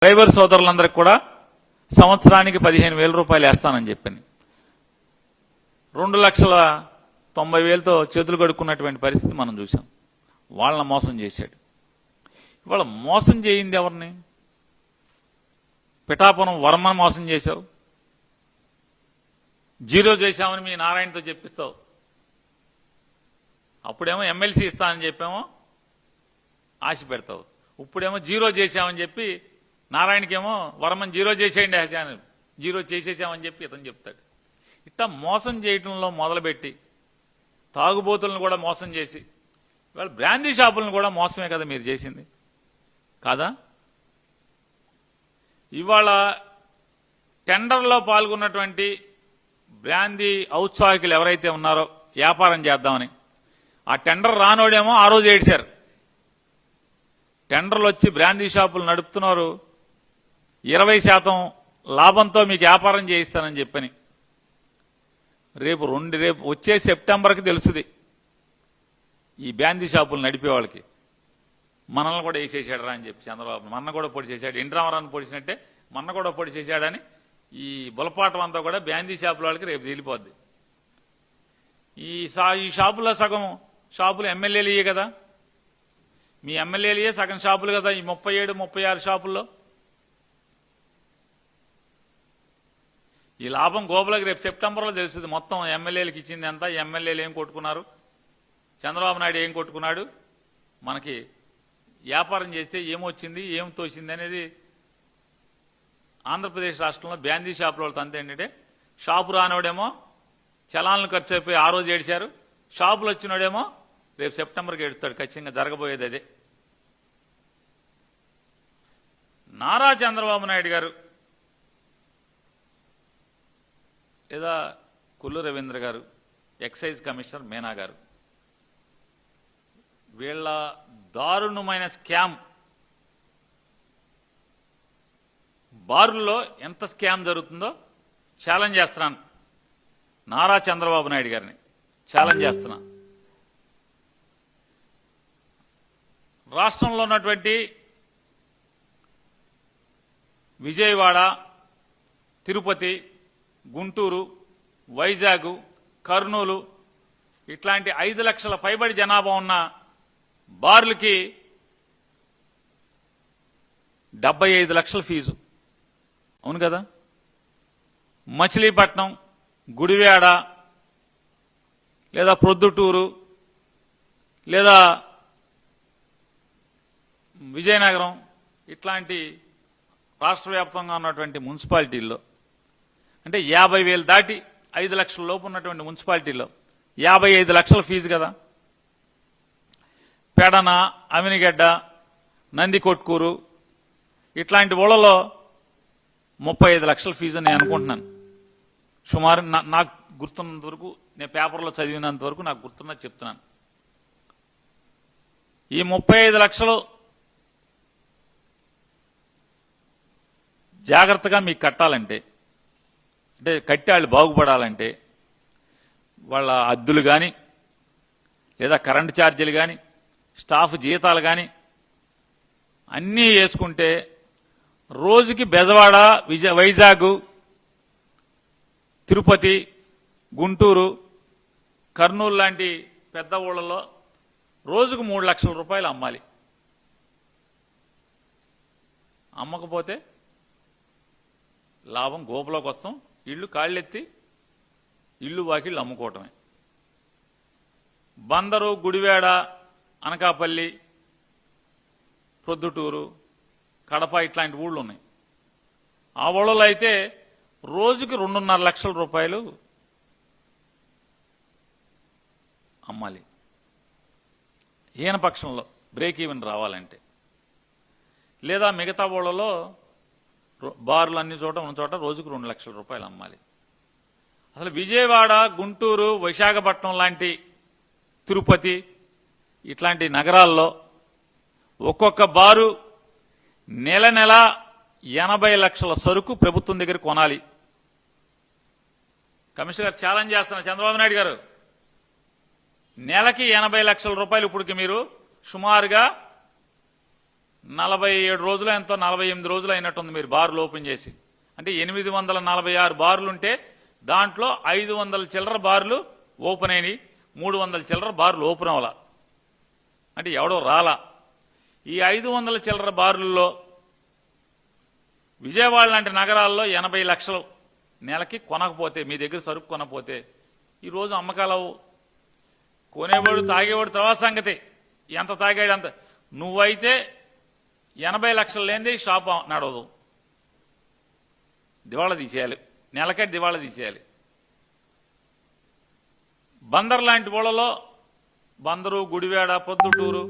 Driver సోదరులందరికీ కూడా సంవత్సరానికి 15,000 రూపాయలు వేస్తానని చెప్పని 2,90,000తో చేతులు కడుక్కున్నటువంటి పరిస్థితి మనం చూసాం. వాళ్ళని మోసం చేశాడు. ఇవాళ మోసం చేయింది ఎవరిని? పిఠాపురం వర్మను మోసం చేశావు. జీరో చేశామని మీ నారాయణతో చెప్పిస్తావు. అప్పుడేమో ఎమ్మెల్సీ ఇస్తానని చెప్పేమో ఆశ పెడతావు. ఇప్పుడేమో జీరో చేశామని చెప్పి నారాయణకేమో వర్మని జీరో చేసేయండి ఆశాను జీరో చేసేసామని చెప్పి ఇతను చెప్తాడు. ఇట్లా మోసం చేయటంలో మొదలుపెట్టి తాగుబోతులను కూడా మోసం చేసి ఇవాళ బ్రాందీ షాపులను కూడా మోసమే కదా మీరు చేసింది కాదా? ఇవాళ టెండర్లో పాల్గొన్నటువంటి బ్రాందీ ఔత్సాహికులు ఎవరైతే ఉన్నారో వ్యాపారం చేద్దామని ఆ టెండర్ రానోడేమో ఆ రోజు ఏడ్చారు. టెండర్లు వచ్చి బ్రాందీ షాపులు నడుపుతున్నారు, 20% లాభంతో మీకు వ్యాపారం చేయిస్తానని చెప్పని రేపు వచ్చే సెప్టెంబర్కి తెలుస్తుంది ఈ బ్రాందీ షాపులు నడిపే వాళ్ళకి మనల్ని కూడా వేసేసాడు రా అని చెప్పి చంద్రబాబు మన్న కూడా పొడి చేశాడు. ఎన్టీ రామారావుని పొడిచినట్టే మన్న కూడా పొడి చేశాడని ఈ బులపాటం అంతా కూడా బ్రాందీ షాపుల వాళ్ళకి రేపు తేలిపోద్ది. ఈ షాపులో సగం షాపులు ఎమ్మెల్యేలు కదా, మీ ఎమ్మెల్యేలే సగం షాపులు కదా ఈ 37-36 షాపుల్లో. ఈ లాభం గోపులకు రేపు సెప్టెంబర్లో తెలుస్తుంది. మొత్తం ఎమ్మెల్యేలకు ఇచ్చింది ఎంత, ఎమ్మెల్యేలు ఏం కొట్టుకున్నారు, చంద్రబాబు నాయుడు ఏం కొట్టుకున్నాడు, మనకి వ్యాపారం చేస్తే ఏమొచ్చింది ఏం తోసింది అనేది ఆంధ్రప్రదేశ్ రాష్ట్రంలో బ్రాందీ షాపుల వాళ్ళతో అంతే. ఏంటంటే షాపు రానోడేమో చలాన్లు ఖర్చు అయిపోయి ఆ రోజు ఏడిచారు, షాపులు వచ్చినోడేమో రేపు సెప్టెంబర్కి ఏడుస్తాడు. ఖచ్చితంగా జరగబోయేది అదే. నారా చంద్రబాబు నాయుడు గారు లేదా కొల్లు రవీంద్ర గారు, ఎక్సైజ్ కమిషనర్ మీనా గారు, వీళ్ళ దారుణమైన స్కామ్, బారుల్లో ఎంత స్కామ్ జరుగుతుందో ఛాలెంజ్ చేస్తున్నాను. నారా చంద్రబాబు నాయుడు గారిని ఛాలెంజ్ చేస్తున్నా. రాష్ట్రంలో ఉన్నటువంటి విజయవాడ, తిరుపతి, గుంటూరు, వైజాగ్, కర్నూలు ఇట్లాంటి 5 లక్షల పైబడి జనాభా ఉన్న బార్లకి 75 లక్షల ఫీజు. అవును కదా? మచిలీపట్నం, గుడివాడ లేదా ప్రొద్దుటూరు లేదా విజయనగరం ఇట్లాంటి రాష్ట్ర వ్యాప్తంగా ఉన్నటువంటి మున్సిపాలిటీల్లో అంటే 50,000 దాటి 5 లక్షల లోపు ఉన్నటువంటి మున్సిపాలిటీల్లో 55 లక్షల ఫీజు కదా. పెడన, అమినిగడ్డ, నందికొట్కూరు ఇట్లాంటి ఊళ్ళలో 35 లక్షల ఫీజు నేను అనుకుంటున్నాను. సుమారు నాకు గుర్తున్నంత వరకు, నేను పేపర్లో చదివినంత వరకు నాకు గుర్తున్నది చెప్తున్నాను. ఈ 35 లక్షలు జాగ్రత్తగా మీకు కట్టాలంటే, అంటే కట్టి వాళ్ళు బాగుపడాలంటే వాళ్ళ అద్దులు కానీ లేదా కరెంటు ఛార్జీలు కానీ స్టాఫ్ జీతాలు కానీ అన్నీ వేసుకుంటే రోజుకి బెజవాడ, వైజాగ్, తిరుపతి, గుంటూరు, కర్నూలు లాంటి పెద్ద ఊళ్ళలో రోజుకు 3 లక్షల రూపాయలు అమ్మాలి. అమ్మకపోతే లాభం గోపులోకి వస్తాం, ఇళ్ళు కాళ్ళెత్తి ఇళ్ళు వాకిళ్ళు అమ్ముకోవటమే. బందరు, గుడివాడ, అనకాపల్లి, ప్రొద్దుటూరు, కడప ఇట్లాంటి ఊళ్ళు ఉన్నాయి. ఆ ఊళ్ళలో అయితే రోజుకి 2.5 లక్షల రూపాయలు అమ్మాలి. ఈయన పక్షంలో బ్రేక్ ఈవెన్ రావాలంటే, లేదా మిగతా ఊళ్ళలో బార్లు అన్ని చోట ఉన్న చోట రోజుకు 2 లక్షల రూపాయలు అమ్మాలి. అసలు విజయవాడ, గుంటూరు, విశాఖపట్నం లాంటి, తిరుపతి ఇట్లాంటి నగరాల్లో ఒక్కొక్క బారు నెల 80 లక్షల సరుకు ప్రభుత్వం దగ్గర కొనాలి. కమిషనర్ గారు ఛాలెంజ్ చేస్తున్న చంద్రబాబు నాయుడు గారు, నెలకి 80 లక్షల రూపాయలు ఇప్పటికి మీరు సుమారుగా 47 రోజులు ఎంతో 48 రోజులు అయినట్టుంది మీరు బార్లు ఓపెన్ చేసి. అంటే 846 బార్లుంటే దాంట్లో 500 చిల్లర బార్లు ఓపెన్ అయినాయి, 300 చిల్లర బార్లు ఓపెన్ అవ్వాల. అంటే ఎవడో రాలా. ఈ 500 చిల్లర బార్లలో విజయవాడ లాంటి నగరాల్లో 80 లక్షలు నెలకి కొనకపోతే, మీ దగ్గర సరుకు కొనకపోతే ఈరోజు అమ్మకాలవు. కొనేవాడు తాగేవాడు తర్వాత సంగతి, ఎంత తాగాడు అంత. నువ్వైతే 80 లక్షలు లేనిదే షాప్ నడవదు, దివాళా తీసేయాలి, నెలకే దివాళా తీసేయాలి. బందర్ లాంటి ఊళ్ళలో, బందరు, గుడివాడ, పొద్దుటూరు